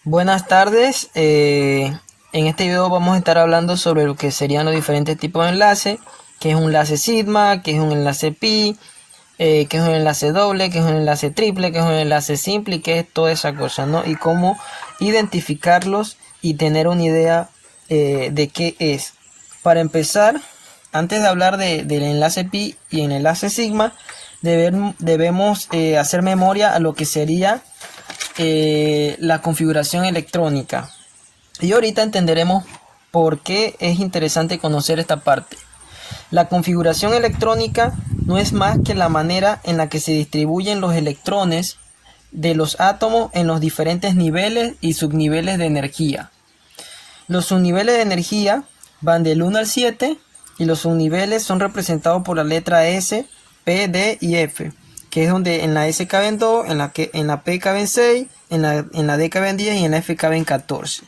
Buenas tardes. En este video vamos a estar hablando sobre lo que serían los diferentes tipos de enlace, que es un enlace sigma, que es un enlace pi, que es un enlace doble, que es un enlace triple, que es un enlace simple y que es toda esa cosa, ¿no? Y cómo identificarlos y tener una idea de qué es. Para empezar, antes de hablar del enlace pi y el enlace sigma, debemos hacer memoria a lo que sería la configuración electrónica, y ahorita entenderemos por qué es interesante conocer esta parte. La configuración electrónica no es más que la manera en la que se distribuyen los electrones de los átomos en los diferentes niveles y subniveles de energía. Los subniveles de energía van del 1 al 7 y los subniveles son representados por la letra S, P, D y F, que es donde en la S caben 2, en la P caben 6, en la D caben 10 y en la F caben 14.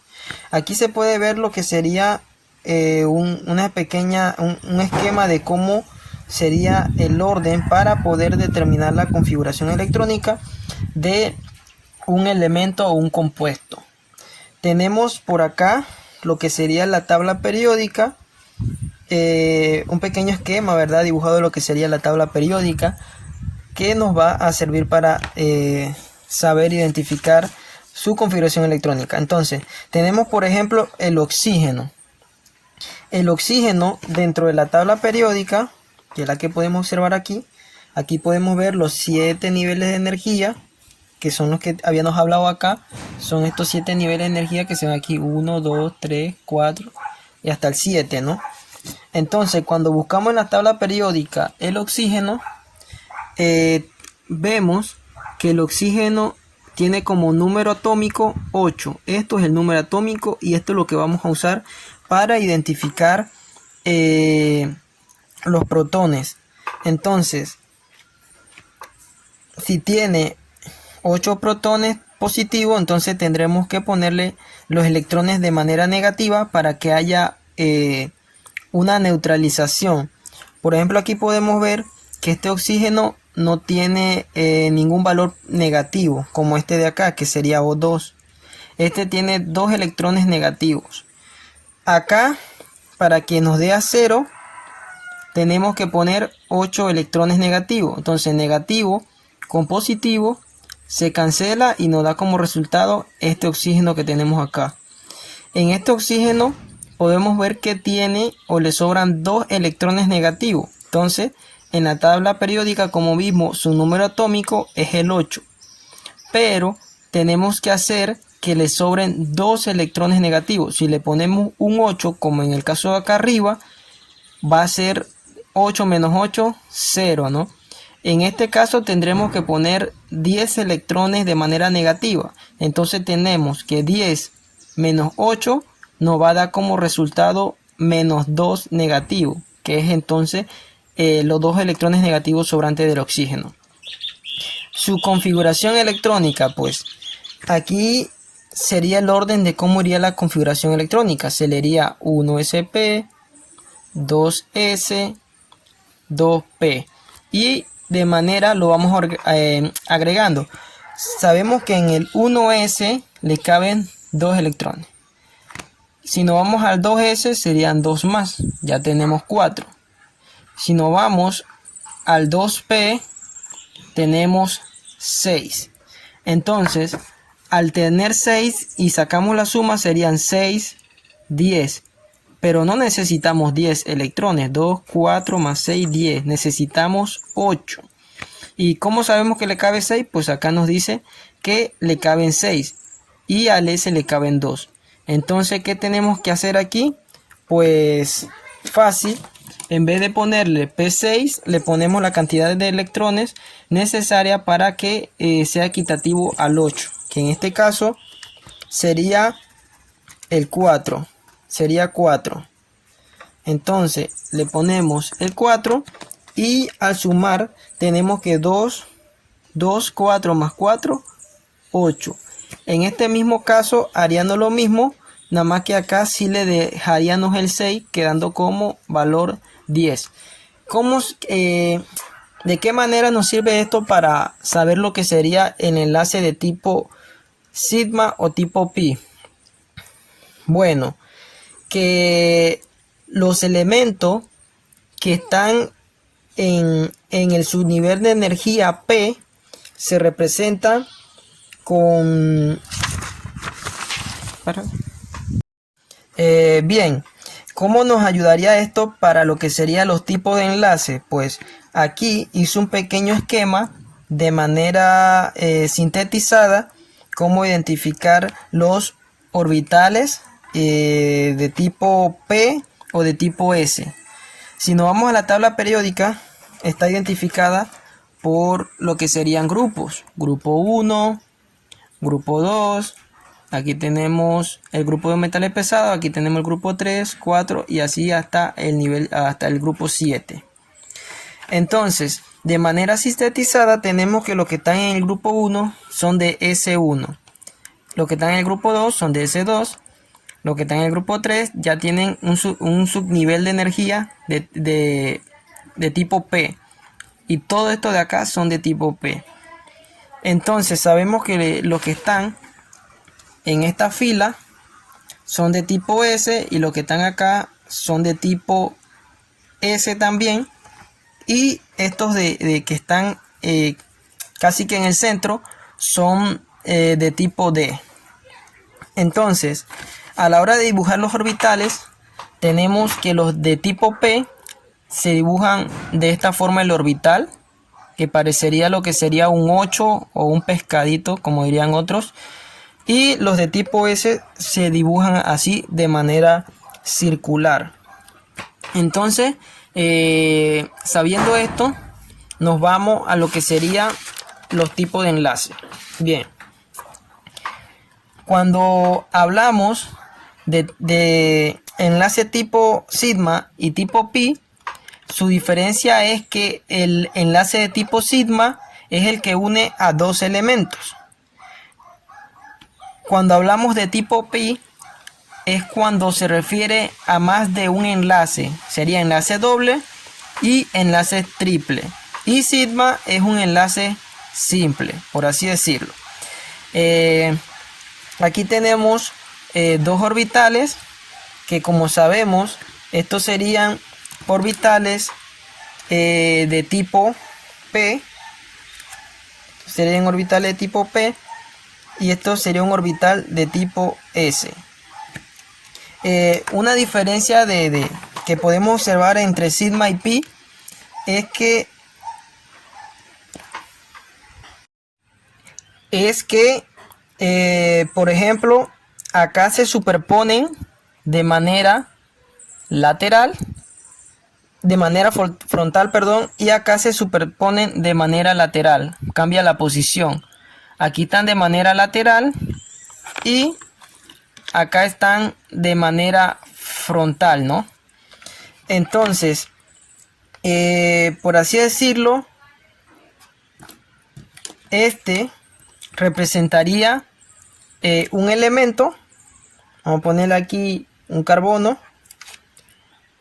Aquí se puede ver lo que sería un esquema de cómo sería el orden para poder determinar la configuración electrónica de un elemento o un compuesto. Tenemos por acá lo que sería la tabla periódica, un pequeño esquema, ¿verdad? Dibujado de lo que sería la tabla periódica, que nos va a servir para saber identificar su configuración electrónica. Entonces, tenemos por ejemplo el oxígeno. El oxígeno dentro de la tabla periódica, que es la que podemos observar aquí. Aquí podemos ver los 7 niveles de energía, que son los que habíamos hablado acá. Son estos 7 niveles de energía que se ven aquí: 1, 2, 3, 4 y hasta el 7, ¿no? Entonces, cuando buscamos en la tabla periódica el oxígeno, vemos que el oxígeno tiene como número atómico 8. Esto es el número atómico y esto es lo que vamos a usar para identificar los protones. Entonces, si tiene 8 protones positivos, entonces tendremos que ponerle los electrones de manera negativa para que haya una neutralización. Por ejemplo, aquí podemos ver que este oxígeno no tiene ningún valor negativo, como este de acá, que sería O2. Este tiene 2 electrones negativos. Acá, para que nos dé a 0, tenemos que poner 8 electrones negativos. Entonces, negativo con positivo se cancela y nos da como resultado este oxígeno que tenemos acá. En este oxígeno podemos ver que tiene o le sobran 2 electrones negativos. Entonces, en la tabla periódica, como vimos, su número atómico es el 8. Pero tenemos que hacer que le sobren 2 electrones negativos. Si le ponemos un 8, como en el caso de acá arriba, va a ser 8 menos 8, 0, ¿no? En este caso tendremos que poner 10 electrones de manera negativa. Entonces tenemos que 10 menos 8 nos va a dar como resultado menos 2 negativo, que es entonces los 2 electrones negativos sobrantes del oxígeno. Su configuración electrónica, pues aquí sería el orden de cómo iría la configuración electrónica. Se leería 1sp, 2s, 2p y de manera lo vamos agregando. Sabemos que en el 1s le caben 2 electrones. Si nos vamos al 2s serían 2 más, ya tenemos 4. Si nos vamos al 2p tenemos 6. Entonces, al tener 6 y sacamos la suma serían 6, 10. Pero no necesitamos 10 electrones. 2, 4 más 6, 10. Necesitamos 8. ¿Y cómo sabemos que le cabe 6? Pues acá nos dice que le caben 6. Y al S le caben 2. Entonces, ¿qué tenemos que hacer aquí? Pues fácil. En vez de ponerle P6, le ponemos la cantidad de electrones necesaria para que sea equitativo al 8. Que en este caso sería el 4. Sería 4. Entonces le ponemos el 4 y al sumar tenemos que 2, 4 más 4, 8. En este mismo caso haríamos lo mismo, nada más que acá sí le dejaríamos el 6 quedando como valor 10. ¿De qué manera nos sirve esto para saber lo que sería el enlace de tipo sigma o tipo pi? Bueno, que los elementos que están en el subnivel de energía P se representan con... bien, ¿cómo nos ayudaría esto para lo que serían los tipos de enlace? Pues aquí hice un pequeño esquema de manera sintetizada, cómo identificar los orbitales de tipo P o de tipo S. Si nos vamos a la tabla periódica, está identificada por lo que serían grupos. Grupo 1, grupo 2, aquí tenemos el grupo de metales pesados, aquí tenemos el grupo 3, 4 y así hasta el grupo 7. Entonces, de manera sintetizada tenemos que los que están en el grupo 1 son de S1. Los que están en el grupo 2 son de S2. Los que están en el grupo 3 ya tienen un subnivel de energía de tipo P. Y todo esto de acá son de tipo P. Entonces sabemos que los que están en esta fila son de tipo S y los que están acá son de tipo S también. Y estos de que están casi que en el centro son de tipo D. Entonces, a la hora de dibujar los orbitales, tenemos que los de tipo P se dibujan de esta forma el orbital, que parecería lo que sería un 8 o un pescadito, como dirían otros. Y los de tipo S se dibujan así de manera circular. Entonces, sabiendo esto, nos vamos a lo que serían los tipos de enlace. Bien. Cuando hablamos de enlace tipo sigma y tipo pi, su diferencia es que el enlace de tipo sigma es el que une a dos elementos. Cuando hablamos de tipo pi es cuando se refiere a más de un enlace. Sería enlace doble y enlace triple. Y sigma es un enlace simple, por así decirlo. Aquí tenemos dos orbitales que, como sabemos, estos serían orbitales de tipo P. Serían orbitales de tipo P y esto sería un orbital de tipo S. Una diferencia que podemos observar entre sigma y pi es que por ejemplo, acá se superponen de manera lateral, de manera frontal, perdón, y acá se superponen de manera lateral. Cambia la posición. Aquí están de manera lateral y acá están de manera frontal, ¿no? Entonces, por así decirlo, este representaría un elemento. Vamos a ponerle aquí un carbono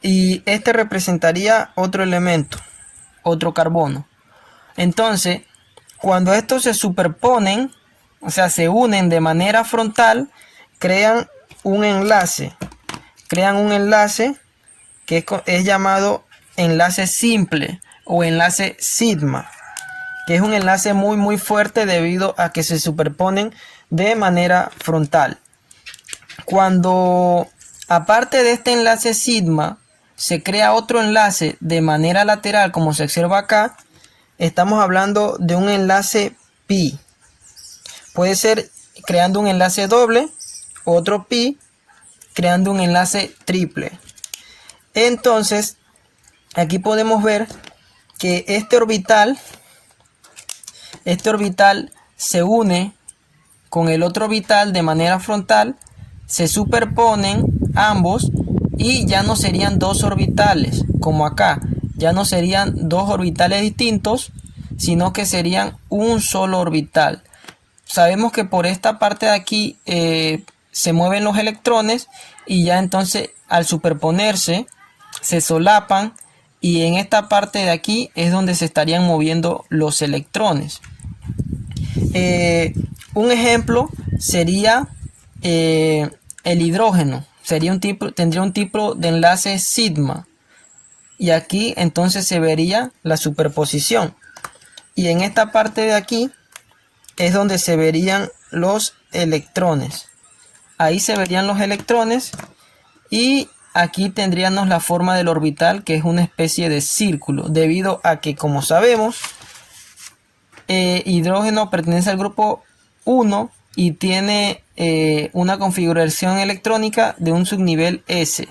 y este representaría otro elemento, otro carbono. Entonces, cuando estos se superponen, o sea, se unen de manera frontal, crean un enlace que es llamado enlace simple o enlace sigma, que es un enlace muy fuerte debido a que se superponen de manera frontal. Cuando, aparte de este enlace sigma, se crea otro enlace de manera lateral, como se observa acá, estamos hablando de un enlace pi. Puede ser creando un enlace doble, otro pi, creando un enlace triple. Entonces, aquí podemos ver que este orbital se une con el otro orbital de manera frontal, se superponen ambos y ya no serían dos orbitales como acá, ya no serían dos orbitales distintos, sino que serían un solo orbital. Sabemos que por esta parte de aquí se mueven los electrones y ya entonces al superponerse se solapan y en esta parte de aquí es donde se estarían moviendo los electrones. un ejemplo sería el hidrógeno. Tendría un tipo de enlace sigma. Y aquí entonces se vería la superposición. Y en esta parte de aquí es donde se verían los electrones. Ahí se verían los electrones. Y aquí tendríamos la forma del orbital, que es una especie de círculo. Debido a que, como sabemos, hidrógeno pertenece al grupo 1 y tiene una configuración electrónica de un subnivel S.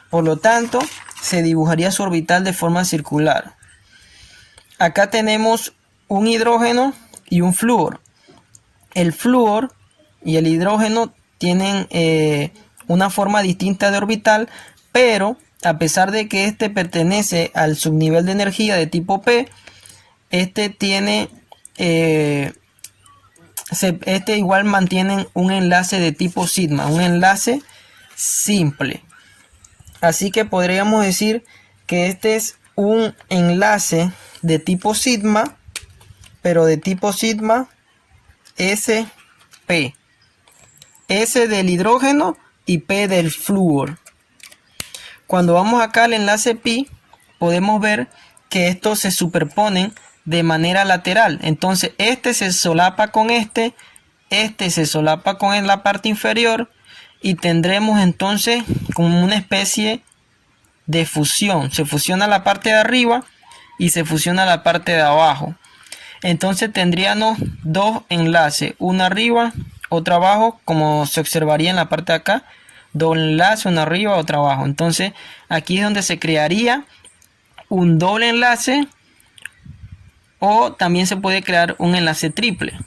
Por lo tanto, se dibujaría su orbital de forma circular. Acá tenemos un hidrógeno y un flúor. El flúor y el hidrógeno tienen una forma distinta de orbital, pero a pesar de que este pertenece al subnivel de energía de tipo P, este tiene igual mantienen un enlace de tipo sigma, un enlace simple. Así que podríamos decir que este es un enlace de tipo sigma, pero de tipo sigma sp. S del hidrógeno y P del flúor. Cuando vamos acá al enlace pi, podemos ver que estos se superponen de manera lateral. Entonces este se solapa con este se solapa con la parte inferior y tendremos entonces como una especie de fusión. Se fusiona la parte de arriba y se fusiona la parte de abajo. Entonces tendríamos dos enlaces, uno arriba, otro abajo, como se observaría en la parte de acá. Doble enlace, uno arriba, otro abajo. Entonces aquí es donde se crearía un doble enlace, o también se puede crear un enlace triple.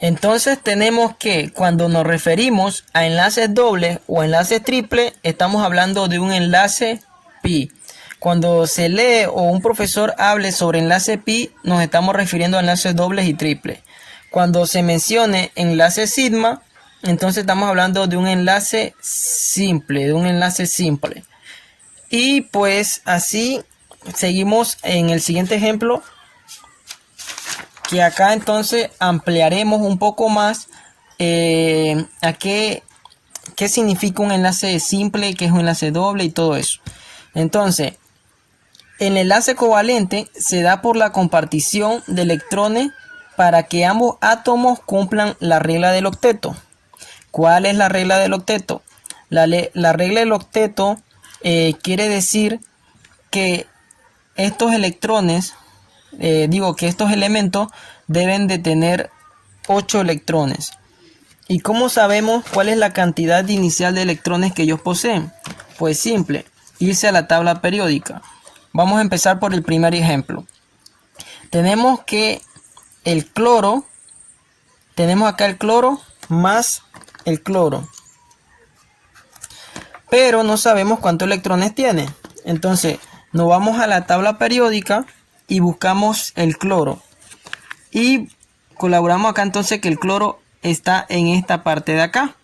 Entonces tenemos que cuando nos referimos a enlaces dobles o enlaces triples, estamos hablando de un enlace pi. Cuando se lee o un profesor hable sobre enlace pi, nos estamos refiriendo a enlaces dobles y triples. Cuando se mencione enlace sigma, entonces estamos hablando de un enlace simple, Y pues así seguimos en el siguiente ejemplo, que acá entonces ampliaremos un poco más a qué significa un enlace simple, qué es un enlace doble y todo eso. Entonces, el enlace covalente se da por la compartición de electrones para que ambos átomos cumplan la regla del octeto. ¿Cuál es la regla del octeto? La regla del octeto quiere decir que estos electrones, que estos elementos deben de tener 8 electrones. ¿Y cómo sabemos cuál es la cantidad inicial de electrones que ellos poseen? Pues simple, irse a la tabla periódica. Vamos a empezar por el primer ejemplo. Tenemos que el cloro, tenemos acá el cloro más el cloro, pero no sabemos cuántos electrones tiene. Entonces nos vamos a la tabla periódica y buscamos el cloro y colaboramos acá. Entonces que el cloro está en esta parte de acá.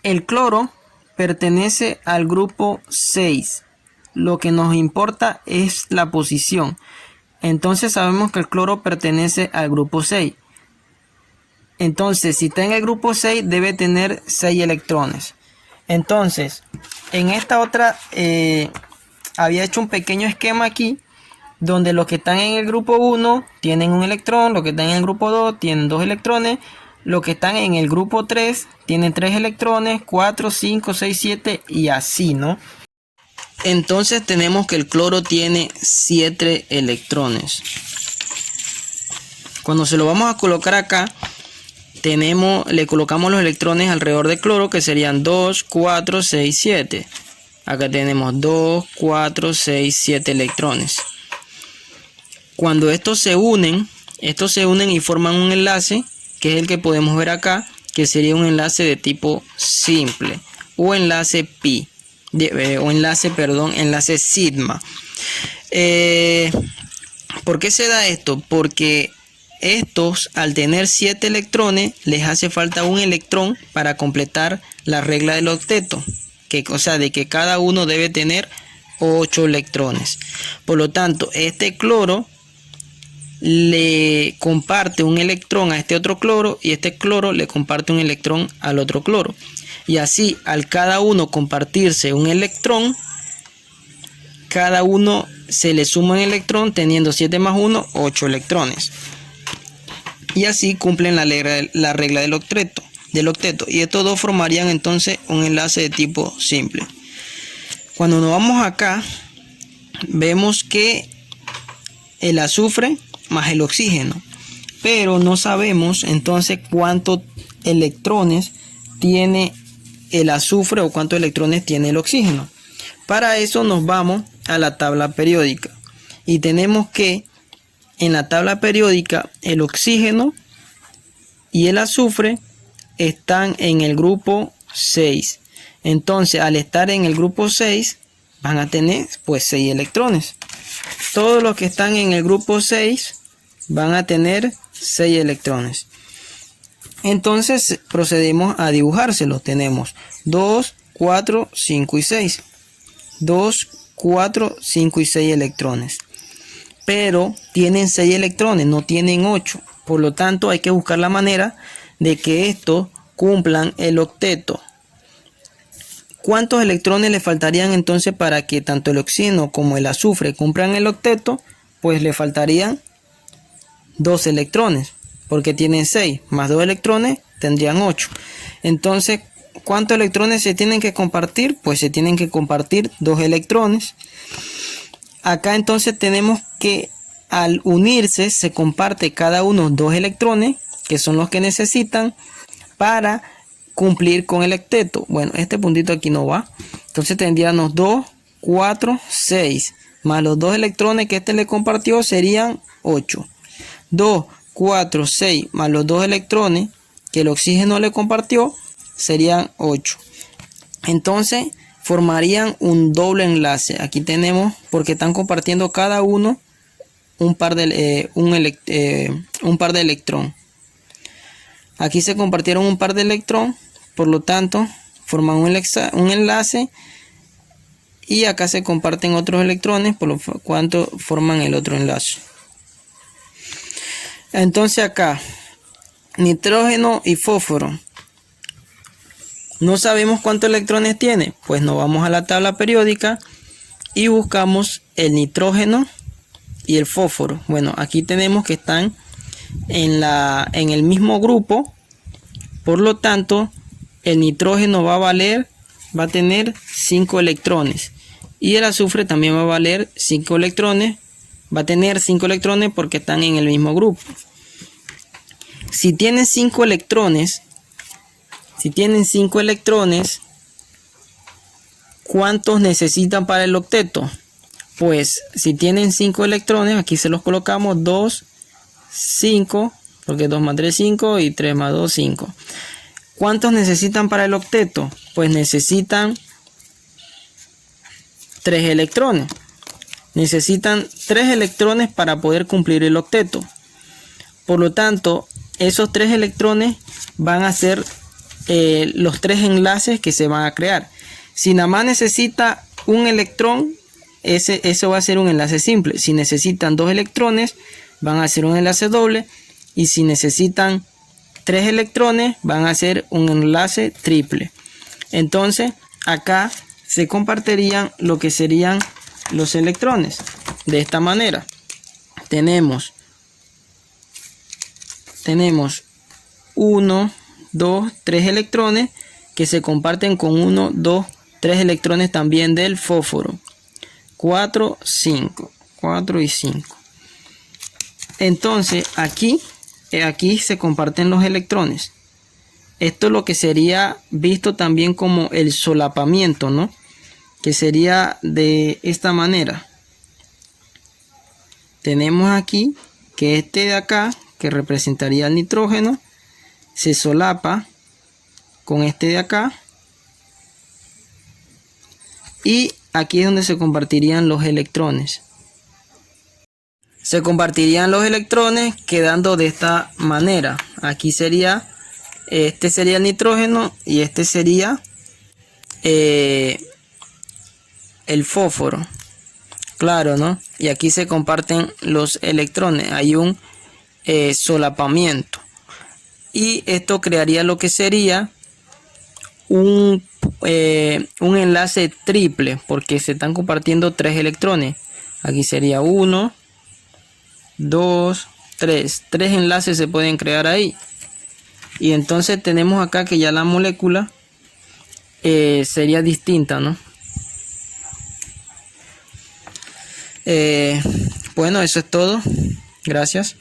El cloro pertenece al grupo 6. Lo que nos importa es la posición. Entonces sabemos que el cloro pertenece al grupo 6. Entonces si está en el grupo 6 debe tener 6 electrones. Entonces en esta otra había hecho un pequeño esquema aquí, donde los que están en el grupo 1 tienen un electrón, los que están en el grupo 2 tienen 2 electrones, los que están en el grupo 3 tienen 3 electrones, 4, 5, 6, 7 y así, ¿no? Entonces tenemos que el cloro tiene 7 electrones. Cuando se lo vamos a colocar acá, le colocamos los electrones alrededor del cloro, que serían 2, 4, 6, 7. Acá tenemos 2, 4, 6, 7 electrones. Cuando estos se unen y forman un enlace, que es el que podemos ver acá, que sería un enlace de tipo simple o enlace pi, enlace sigma. ¿Por qué se da esto? Porque estos, al tener 7 electrones, les hace falta un electrón para completar la regla del octeto, de que cada uno debe tener 8 electrones. Por lo tanto, este cloro le comparte un electrón a este otro cloro y este cloro le comparte un electrón al otro cloro. Y así, al cada uno compartirse un electrón, cada uno se le suma un electrón, teniendo 7 más 1, 8 electrones. Y así cumplen la regla del octeto. Y estos dos formarían entonces un enlace de tipo simple. Cuando nos vamos acá, vemos que el azufre más el oxígeno, pero no sabemos entonces cuántos electrones tiene el azufre o cuántos electrones tiene el oxígeno. Para eso nos vamos a la tabla periódica y tenemos que en la tabla periódica el oxígeno y el azufre están en el grupo 6. Entonces, al estar en el grupo 6 van a tener pues 6 electrones. Todos los que están en el grupo 6 van a tener 6 electrones. Entonces procedemos a dibujárselos. Tenemos 2, 4, 5 y 6. 2, 4, 5 y 6 electrones. Pero tienen 6 electrones, no tienen 8. Por lo tanto, hay que buscar la manera de que estos cumplan el octeto. ¿Cuántos electrones le faltarían entonces para que tanto el oxígeno como el azufre cumplan el octeto? Pues le faltarían 2 electrones, porque tienen 6, más 2 electrones tendrían 8. Entonces, ¿cuántos electrones se tienen que compartir? Pues se tienen que compartir 2 electrones. Acá entonces tenemos que al unirse se comparte cada uno 2 electrones, que son los que necesitan para cumplir con el octeto. Bueno, este puntito aquí no va. Entonces tendríamos 2, 4, 6, más los 2 electrones que este le compartió serían 8. 2, 4, 6 más los 2 electrones que el oxígeno le compartió serían 8. Entonces formarían un doble enlace. Aquí tenemos, porque están compartiendo cada uno un par de electrón. Aquí se compartieron un par de electrón, por lo tanto forman un enlace y acá se comparten otros electrones, por lo tanto forman el otro enlace. Entonces acá, nitrógeno y fósforo. No sabemos cuántos electrones tiene. Pues nos vamos a la tabla periódica y buscamos el nitrógeno y el fósforo. Bueno, aquí tenemos que están en el mismo grupo. Por lo tanto, el nitrógeno va a tener 5 electrones. Y el azufre también va a valer 5 electrones. Va a tener 5 electrones porque están en el mismo grupo. Si tienen 5 electrones, ¿cuántos necesitan para el octeto? Pues si tienen 5 electrones, aquí se los colocamos 2, 5, porque 2 más 3, 5 y 3 más 2, 5. ¿Cuántos necesitan para el octeto? Pues necesitan 3 electrones. Necesitan 3 electrones para poder cumplir el octeto. Por lo tanto, esos 3 electrones van a ser los 3 enlaces que se van a crear. Si nada más necesita un electrón, eso va a ser un enlace simple. Si necesitan 2 electrones, van a ser un enlace doble. Y si necesitan 3 electrones, van a ser un enlace triple. Entonces, acá se compartirían lo que serían los electrones. De esta manera, tenemos 1, 2, 3 electrones que se comparten con 1, 2, 3 electrones también del fósforo. 4, 5, 4 y 5. Entonces aquí se comparten los electrones. Esto es lo que sería visto también como el solapamiento, ¿no? Que sería de esta manera. Tenemos aquí que este de acá, que representaría el nitrógeno, se solapa con este de acá. Y aquí es donde se compartirían los electrones. Se compartirían los electrones quedando de esta manera. Aquí sería, este sería el nitrógeno y este sería el el fósforo. Claro, ¿no? Y aquí se comparten los electrones. Hay un solapamiento. Y esto crearía lo que sería un enlace triple, porque se están compartiendo 3 electrones. Aquí sería 1, 2, 3. 3 enlaces se pueden crear ahí. Y entonces tenemos acá que ya la molécula sería distinta, ¿no? Bueno, eso es todo. Gracias.